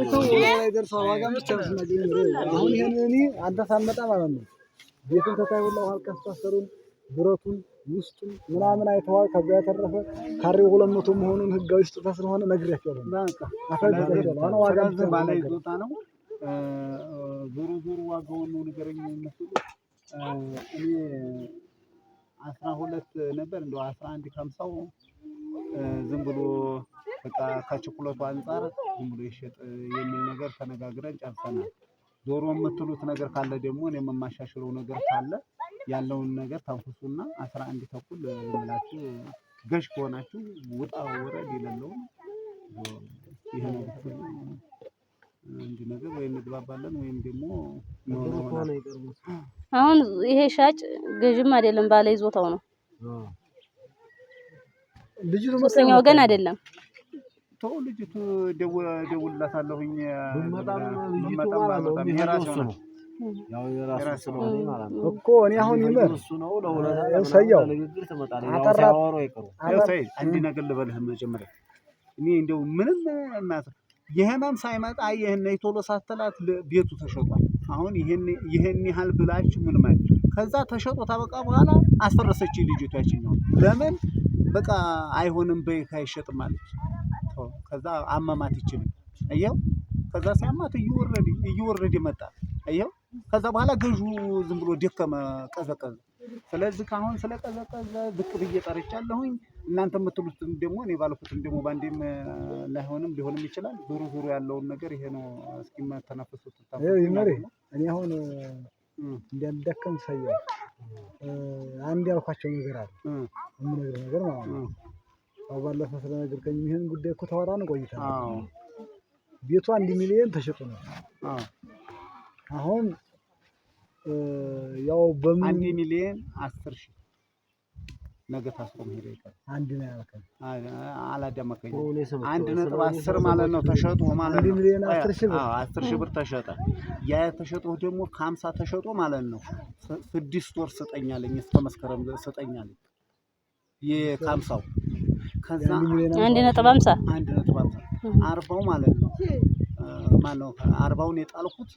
ዋጋቸው ላይ ደርሰዋል። ዋጋ ብቻ ነው ስናገኝ አሁን ይሄን እኔ አንተ ሳመጣ ማለት ነው ቤቱን ተታይውላው አልከስተሰሩን ብረቱን ውስጡን ምናምን አይተዋል። ከዛ የተረፈ ካሬው 200 መሆኑን ህጋዊ ስጦታ ስለሆነ ነግሬያቸዋለሁ። በቃ አፈርጃለሁ። አሁን ዋጋ ባላይ ዞታ ነው ዞሮ ዋጋውን ነው ንገረኝ መስሉ እኔ 12 ነበር እንደው 11 ከ50 ዝም ብሎ በቃ ከችኩለቱ አንፃር ዝም ብሎ ይሸጥ የሚል ነገር ተነጋግረን ጨርሰናል። ዞሮ የምትሉት ነገር ካለ ደግሞ እኔ የማሻሽለው ነገር ካለ ያለውን ነገር ታንፉሱና 11 ተኩል ብላችሁ ገሽ ከሆናችሁ ውጣ ወረድ ይለለው ይሄ ነው እንጂ ነገር ወይ እንግባባለን ወይም ደግሞ አሁን ይሄ ሻጭ ገዥም አይደለም ባለ ይዞታው ነው። ልጅቱ ሶስተኛው ወገን አይደለም። ተው ልጅቱ ደውልላታለሁኝ መጣም የራሱ ነው ያው የራሱ ስለሆነ ማለት ነው እኮ እኔ አሁን ይመር እሱ ነው ለወላዳ ለግግር ተመጣጣኝ ያው ሲያወሩ አይቀሩ አንድ ነገር ልበልህ መጀመሪያ እኔ እንደው ምንም እናት የህመም ሳይመጣ ይሄን ቶሎ ሳትላት ቤቱ ተሸጧል። አሁን ይሄን ያህል ብላችሁ ምን ማለት ከዛ ተሸጦ ታበቃ በኋላ አስፈረሰች ልጅቱ ያችኛው ለምን በቃ አይሆንም በይካ አይሸጥም አለች። ከዛ አመማት ይችላል አየው ከዛ ሲያማት እየወረደ መጣ አየው ከዛ በኋላ ገዡ ዝም ብሎ ደከመ ቀዘቀዘ። ስለዚህ ካሁን ስለቀዘቀዘ ዝቅ ብዬ ጠርቻለሁኝ። እናንተ የምትሉት ደግሞ እኔ ባልኩትም ደግሞ ባንዴም ላይሆንም ሊሆንም ይችላል። ዞሮ ያለውን ነገር ይሄ ነው። እስኪ ማተናፈሱት ይመሪ እኔ አሁን እንዲያደከም ሳይሆን አንድ ያልኳቸው ነገር አለ የምነግርህ ነገር ማለት ነው። አው ባለፈው ስለነገርከኝ ይሄን ጉዳይ እኮ ተወራን ቆይተናል። ቤቱ 1 ሚሊዮን ተሸጦ ነው። አሁን ያው በምን 1 ሚሊዮን 10 ሺህ ነገ ታስሮ መሄድ አይቀርም። አንድ ነው ያልከኝ አላዳመከኝ 1.10 ማለት ነው ተሸጦ ማለት ነው 1 ሚሊዮን 10 ሺህ ብር 10 ሺህ ብር ተሸጠ። ያ ተሸጦ ደግሞ ከ50 ተሸጦ ማለት ነው 6 ወር ስጠኛለኝ እስከ መስከረም ስጠኛለኝ የ50 ከዛ 1.50 40 ማለት ነው ማነው 40ውን የጣልኩት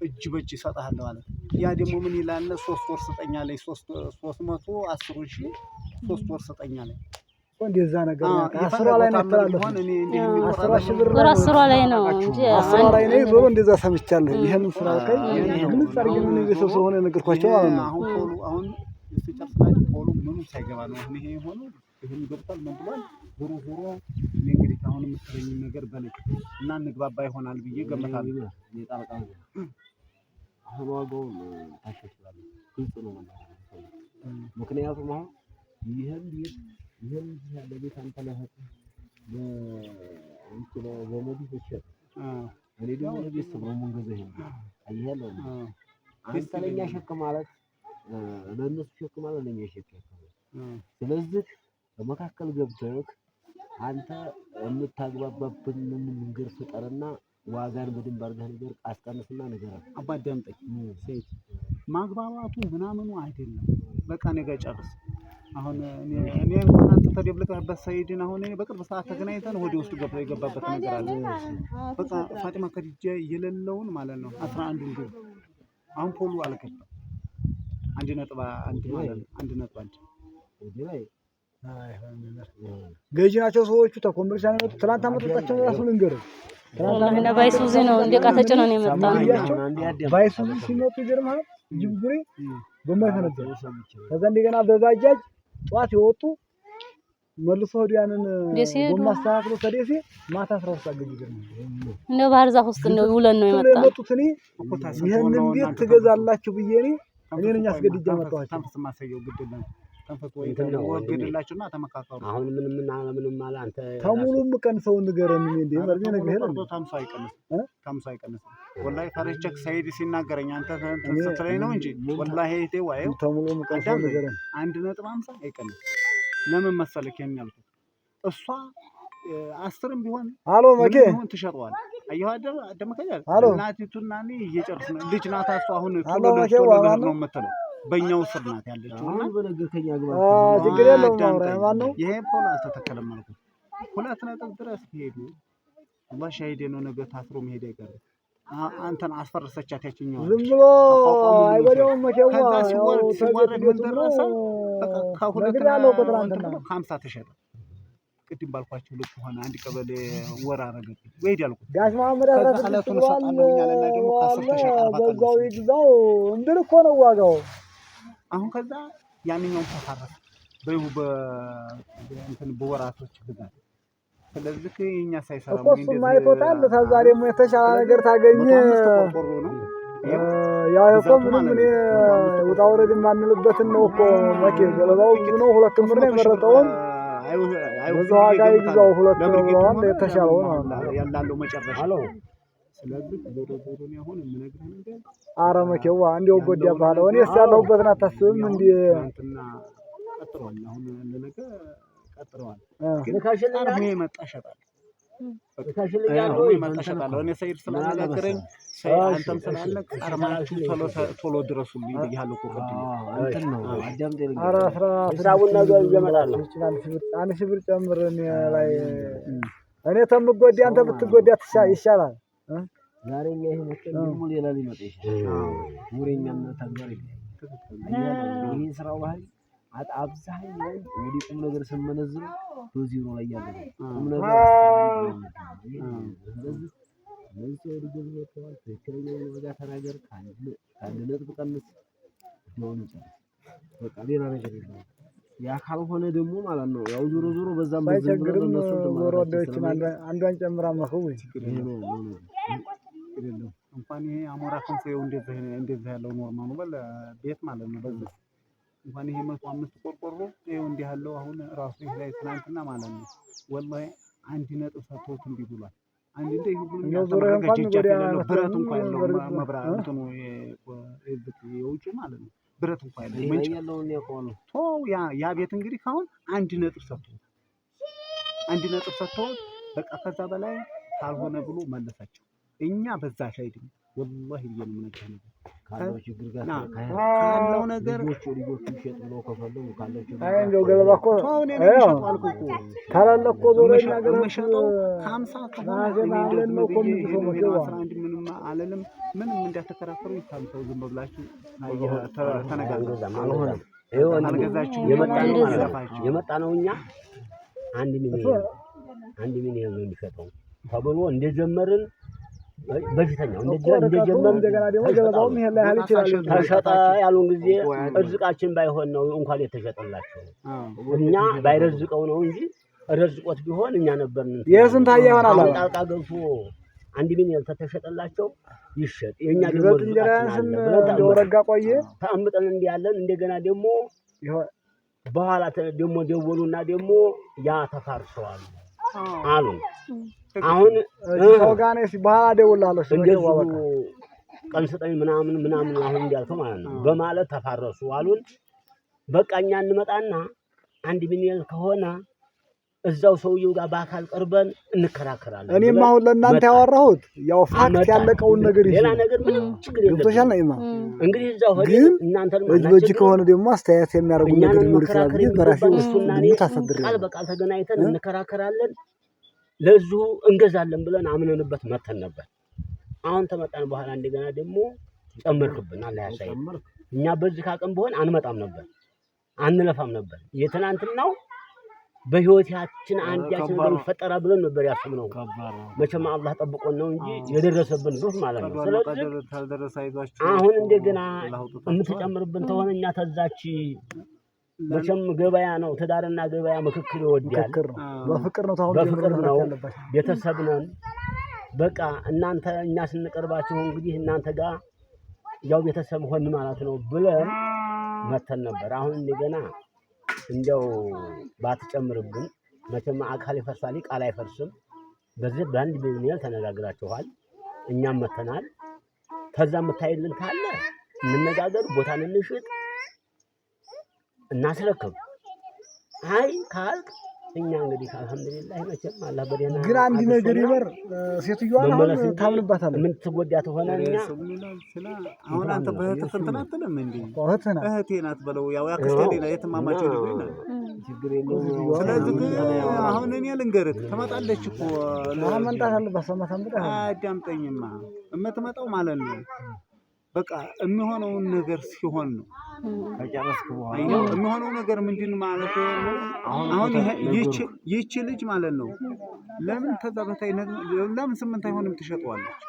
እጅ በእጅ ይሰጣል ማለት ያ ደግሞ ምን ይላል 3 ወር ስጠኛለኝ 310 ሺህ 3 ወር ስጠኛለኝ እንደዛ ነገር ነው 10 ላይ ነው ተላልፎን እኔ እንደ 10 ሺህ ብር 10 ላይ ነው እንጂ 10 ላይ ነው ዞሮ እንደዛ ሰምቻለሁ። ይሄን ስራልከኝ ምን ጻርግ ምን ቤተሰብ ስለሆነ ነገርኳቸው ማለት ነው። አሁን ሲጨርሳችሁ ፖሎ ምኑ ሳይገባ ነው ይሄ የሆነው ይሄን ገብቷል ምን ብሏል ዞሮ እኔ እንግዲህ አሁን የምትረኝ ነገር በለኝ እና እንግባባ ይሆናል ብዬ ገምታለሁ። የጣልቃ አሁን ዋጋው ታሸሽላል ግልጽ ነው ማለት ነው። ምክንያቱም አሁን ይሄን ያለ ቤት አንተ ለሀቅ በመዲ ተሸጥ እኔ ደግሞ ለቤት ሰው ምን ገዘ ይሄን አያለው አንተ ለኛ ሸክ ማለት ለነሱ ሸክ ማለት ለኛ ሸክ ስለዚህ በመካከል ገብተህ አንተ የምታግባባብን መንገድ ፍጠርና ዋጋን በደንብ አድርገህ ነገር አስቀንስና ነገር አባዳምጠኝ ሴት ማግባባቱ ምናምኑ አይደለም በቃ ነገ ጨርስ። አሁን እኔ አንተ ተደብልቀህበት ሰይድን አሁን እኔ በቅርብ ሰዓት ተገናኝተን ወደ ውስጥ ገብቶ የገባበት ነገር አለ። በቃ ፋጢማ ከዲጀ የሌለውን ማለት ነው 11 እንደ አሁን ፖሉ አልገባም 1.1 ማለት ነው 1.1 ወዲ ላይ ገዢ ናቸው ሰዎቹ ተኮምብርሻ ነው የመጡት። ትላንት አመጣጣቸው ራሱ ልንገርህ ትላንትና ባይሱዚ ነው እንደቃ ተጭኖ ነው የመጣው። ባይሱዚ ሲመጡ ይገርማል ጅብጉሪ ጎመር ተነደረ ከዛ እንደገና በባጃጅ ጧት ይወጡ መልሶ ወዲያንን ጎማ አስተካክሎ ከደሴ ማታ 12 አገኝ ይገርማል ነው ባህር ዛፍ ውስጥ ነው ውለን ነው የመጣው። የመጡት እኔ ይሄንን ቤት ትገዛላችሁ ብዬ እኔ ነኝ አስገድጄ አመጣኋቸው። ታንፈስ ማሰየው ግድልና ታንፈስ ወይ ወገድላችሁና ተመካከሩ። አሁን ምንም ማለ አንተ ተሙሉም ቀን ሰው ንገረን እንዴ መርዜ ነገር ይሄን ታምሳ አይቀንስ ወላሂ ፈረቸክ ሰይድ ሲናገረኝ አንተ ስትለኝ ነው እንጂ ወላሂ እቴ ዋየው ተሙሉም ቀን ሰው ንገረን 1.50 አይቀንስ። ለምን መሰለክ የሚያልኩት እሷ 10ም ቢሆን አሎ መኬ ቢሆን ትሸጠዋል። አየሁ አደመከኛል እናቲቱና እኔ እየጨረስን ልጅ ናት እሷ አሁን ቶሎ ነው የምትለው በእኛው ስር ናት ያለችው እና በነገርከኛ ግባ ችግር የለውም። ማን ነው ይሄ ፖል አልተተከለም ማለት ነው 2 ነጥብ ድረስ ሄዱ والله شاهدين ونجا تاثروا مهدي قال أنتن عصفر سجاتك ينيو زملو አይጎዳውም መቼዋ ሲወርድ ምን ደረሰ ከሁለት ነው 50 ተሸጠ ቅድም ባልኳቸው ልክ ሆነ አንድ ቀበሌ ወር አረገ ወይድ ያልኩት ጋሽ መሐመድ አስራተሰጥቷል ያለኛልና ደግሞ ከ10 ተሸጠ በዛው ይግዛው እንድል እኮ ነው ዋጋው አሁን ከዛ ያንኛውን ተፋረሰ በይሁ በእንትን በወራቶች ግዛት ስለዚህ የኛ ሳይሰራ እኮ እሱ ማይቶታል ተዛ ደግሞ የተሻለ ነገር ታገኘ ያው እኮ ምንም እኔ ውጣ ወረድ የማንልበትን ነው እኮ መቼ ገለባው ብዙ ነው ሁለት ክምር ነው የመረጠውን በዛው ዋጋ ይግዛው ሁለት ነው የተሻለው ነው ያላለው መጨረሻ ስለዚህ ዞሮ ነው አሁን የምነግርህ ነገር ኧረ መቼዋ እንደው ጎዳ ባለው እኔስ ያለሁበትን አታስብም እንዴ እንትና ቀጥሯል አሁን ለነገ ቀጥሯል ግን ካሽልኝ መጣሻታል ካሽልኝ መጣሻታል እኔ ሰይድ ስለነገረኝ አንተም ስላለ ቀርማችሁ ቶሎ ድረሱልኝ ብያለሁ እኮ ቀጥኝ እንትን ነው አዳምጤልኝ ኧረ ስራውን ነገር ይመጣል አንድ ሺህ ብር ጨምር እኔ ላይ እኔ ተምጎዳ አንተ ብትጎዳ ይሻላል ዛሬ ይሄ ነው ሌላ ሊመጣ ይችላል ሙሬኛና ተግባር ይሄ ስራው ባህል አብዛኛው ወዲ ቁም ነገር ስመነዝር በዚሮ ላይ ያለ ቁም ነገር ስለዚህ ለዚህ ወዲ ገዝተዋል ትክክለኛ ወጋ ተናገር ካለ ነጥብ ቀንስ ነው በቃ ሌላ ነገር የለም ያ ካልሆነ ደግሞ ማለት ነው ያው ዞሮ ዞሮ በዛም ባይቸግርም ዞሮ ወደችን አንዷን ጨምራ ማኸው እንኳን ይሄ አሞራ ኮንፌው እንደዚህ ያለው ኖርማል ነው ቤት ማለት ነው በዚህ እንኳን ይሄ 105 ቆርቆሮ ይሄው እንዲህ ያለው አሁን ራሱ ይሄ ላይ ትናንትና ማለት ነው ወላሂ አንድ ነጥብ ሰጥቶት እንዲህ ብሏል አንድ እንደ ይሄ ሁሉ ብረት እንኳን ያለው መብራት ነው የውጭ ማለት ነው ብረት እንኳን ያለው ምን ያለውን ያቆሉ ቶ ያ ቤት እንግዲህ ካሁን አንድ ነጥብ ሰጥቶት በቃ ከዛ በላይ ካልሆነ ብሎ መለሳቸው እኛ በዛ ሻይድ ወላሂ የምንነግርህ ነገር ካለው ችግር ጋር ካለው ነገር ልጆቹ ይሸጥ ብለው ከፈለጉ ካለው ችግር አይ እንደው ገለባ እኮ ካላለ እኮ ዞረኛ ገለባ መሸጠው 50 ከሆነ ነው እኮ ምንድነው 11 ምንም አለለም ምንም እንዳተከራከሩ ይታምተው ዝም ብላችሁ ተነጋገሩ አልሆነም ይሄው አልገዛችሁ የመጣ ነው እኛ አንድ ሚሊዮን ነው የሚሸጠው ተብሎ እንደጀመርን በፊተኛው እንደጀመርን እንደገና ደግሞ ገለባውም ይሄን ላይ ያህል ይችላል ተሸጠ ያሉን ጊዜ እርዝቃችን ባይሆን ነው እንኳን የተሸጠላቸው እኛ ባይረዝቀው ነው እንጂ ረዝቆት ቢሆን እኛ ነበርን የስንት አያ ይሆናል ጣልቃ ገብቶ አንድ ሚሊዮን ተተሸጠላቸው ይሸጥ የኛ ደግሞ እንጀራስም እንደወረጋ ቆየ ታምጠን እንዲያለን እንደገና ደግሞ በኋላ ደግሞ ደወሉና ደግሞ ያ ተፋርሰዋል አሉ አሁን ኦጋኔስ በኋላ ደውላለሁ እንደው ቀን ስጠኝ ምናምን አሁን እንዲያልከው ማለት ነው በማለት ተፋረሱ አሉን በቃኛ እንመጣና አንድ ሚሊዮን ከሆነ እዛው ሰውየው ጋር በአካል ቀርበን እንከራከራለን እኔም አሁን ለእናንተ ያወራሁት ያው ፋክት ያለቀውን ነገር ሌላ ነገር ምንም ችግር የለም ገብቶሻል ነው ኢማ እንግዲህ እዛው ሄደን እናንተን በእጅ ከሆነ ደግሞ አስተያየት የሚያደርጉ ነገር ይኖር ይችላል በራሴ ውስጥ ታሰድር ቃል በቃል ተገናኝተን እንከራከራለን ለዙ እንገዛለን ብለን አምነንበት መተን ነበር አሁን ተመጣን በኋላ እንደገና ደግሞ ጨመርክብን አለ ያሳይ እኛ በዚህ ካቀም በሆን አንመጣም ነበር አንለፋም ነበር የትናንትናው በህይወታችን አንዲያችን እንደሚፈጠራ ብለን ነበር ያስብነው መቼም አላህ ጠብቆን ነው እንጂ የደረሰብን ግፍ ማለት ነው ስለዚህ አሁን እንደገና እንተጨምርብን ተሆነኛ ተዛች መቼም ገበያ ነው ተዳርና ገበያ ምክክር ይወዳል በፍቅር ነው ታውን በፍቅር ነው ቤተሰብ ነን በቃ እናንተ እኛ ስንቀርባችሁ እንግዲህ እናንተ ጋር ያው ቤተሰብ ሆን ማለት ነው ብለን መተን ነበር አሁን እንደገና እንደው ባትጨምርብን መቼም አካል ይፈርሳል ቃል አይፈርስም በዚህ ባንድ ሚሊዮን ተነጋግራችኋል እኛም መተናል ከዛ መታይልን ካለ እንነጋገር ቦታ እንሽጥ እናስረክብ አይ ካልክ እኛ እንግዲህ አልሐምዱሊላህ መቼም አላህ በደህና ግን አንድ ነገር ይበር ሴትዮዋን አሁን ታምንባታለህ። ምን ትጎዳ ተሆነ እኛ አሁን አንተ በእህትህ እንትን አትልም እንዴ? እህቴ ናት በለው ያው ያክስቴ ናት የትማማች ልጅ ናት። ችግር የለውም። ስለዚህ አሁን እኔ ልንገርህ ትመጣለች እኮ መምጣት አለባት። ሰማታምጣ አዳምጠኝማ የምትመጣው ማለት ነው በቃ የሚሆነውን ነገር ሲሆን ነው። ከጨረስክ በኋላ የሚሆነው ነገር ምንድን ማለት ነው? አሁን ይቺ ልጅ ማለት ነው ለምን ከዛ በታይ ለምን 8 አይሆንም ትሸጠዋለች?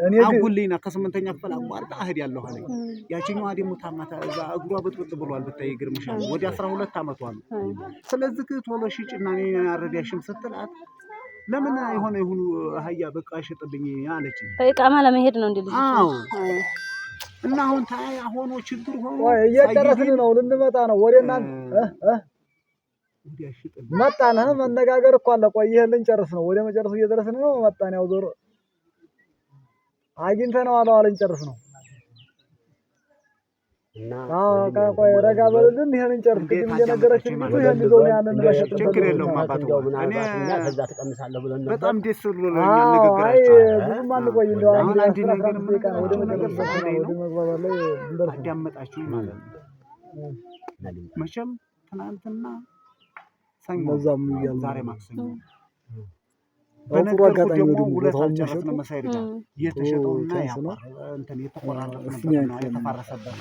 እኔ አጉልኝና ከ8ኛ ክፍል አቋርጣ እህድ ያለሁ አለኝ። ያቺኛዋ ደግሞ ታማታ እዛ እግሯ ብጥብጥ ብሏል ብታይ ይግርምሻል። ወደ 12 ዓመቷ ነው። ስለዚህ ቶሎ ሽጭና እኔ አረዳሽም ስትላት ለምን የሆነ ይሁን አህያ በቃ ሽጥልኝ አለች። በእቃማ ለመሄድ ነው እንዴ ልጅ? አዎ እና አሁን ታይ ሆኖ ችግር ሆኖ እየጨረስን ነው ልንመጣ ነው ወደ እናንተ መጣን። መነጋገር እኮ አለ። ቆይ ይሄን ልንጨርስ ነው ወደ መጨረሱ እየደረስን ነው። መጣን ያው ዞሮ አግኝተነው ልንጨርስ ነው። እና ቆይ ረጋ በልን ይሄን እንጨርስ። ግን እንደነገረችን ልጅ ይሄን ይዘው ያንን መሸጥ ችግር የለውም አባቱ እኔ ከዛ ተቀምሳለሁ ብለን ነበር። በጣም ደስ ብሎኛል ንግግራችሁ። ብዙም አንቆይ እንደው አሁን አንድ ነገር ወደ መግባባት ላይ እንደርስ አዳመጣችሁኝ ማለት ነው። መቼም ትናንትና ሰኞ ዛሬ ማክሰኞ በነገርኩት ደግሞ ሁለት አልጨረስንም። መሳይድ ጋር የተሸጠውና እንትን የተቆራረጠበት የተፋረሰበት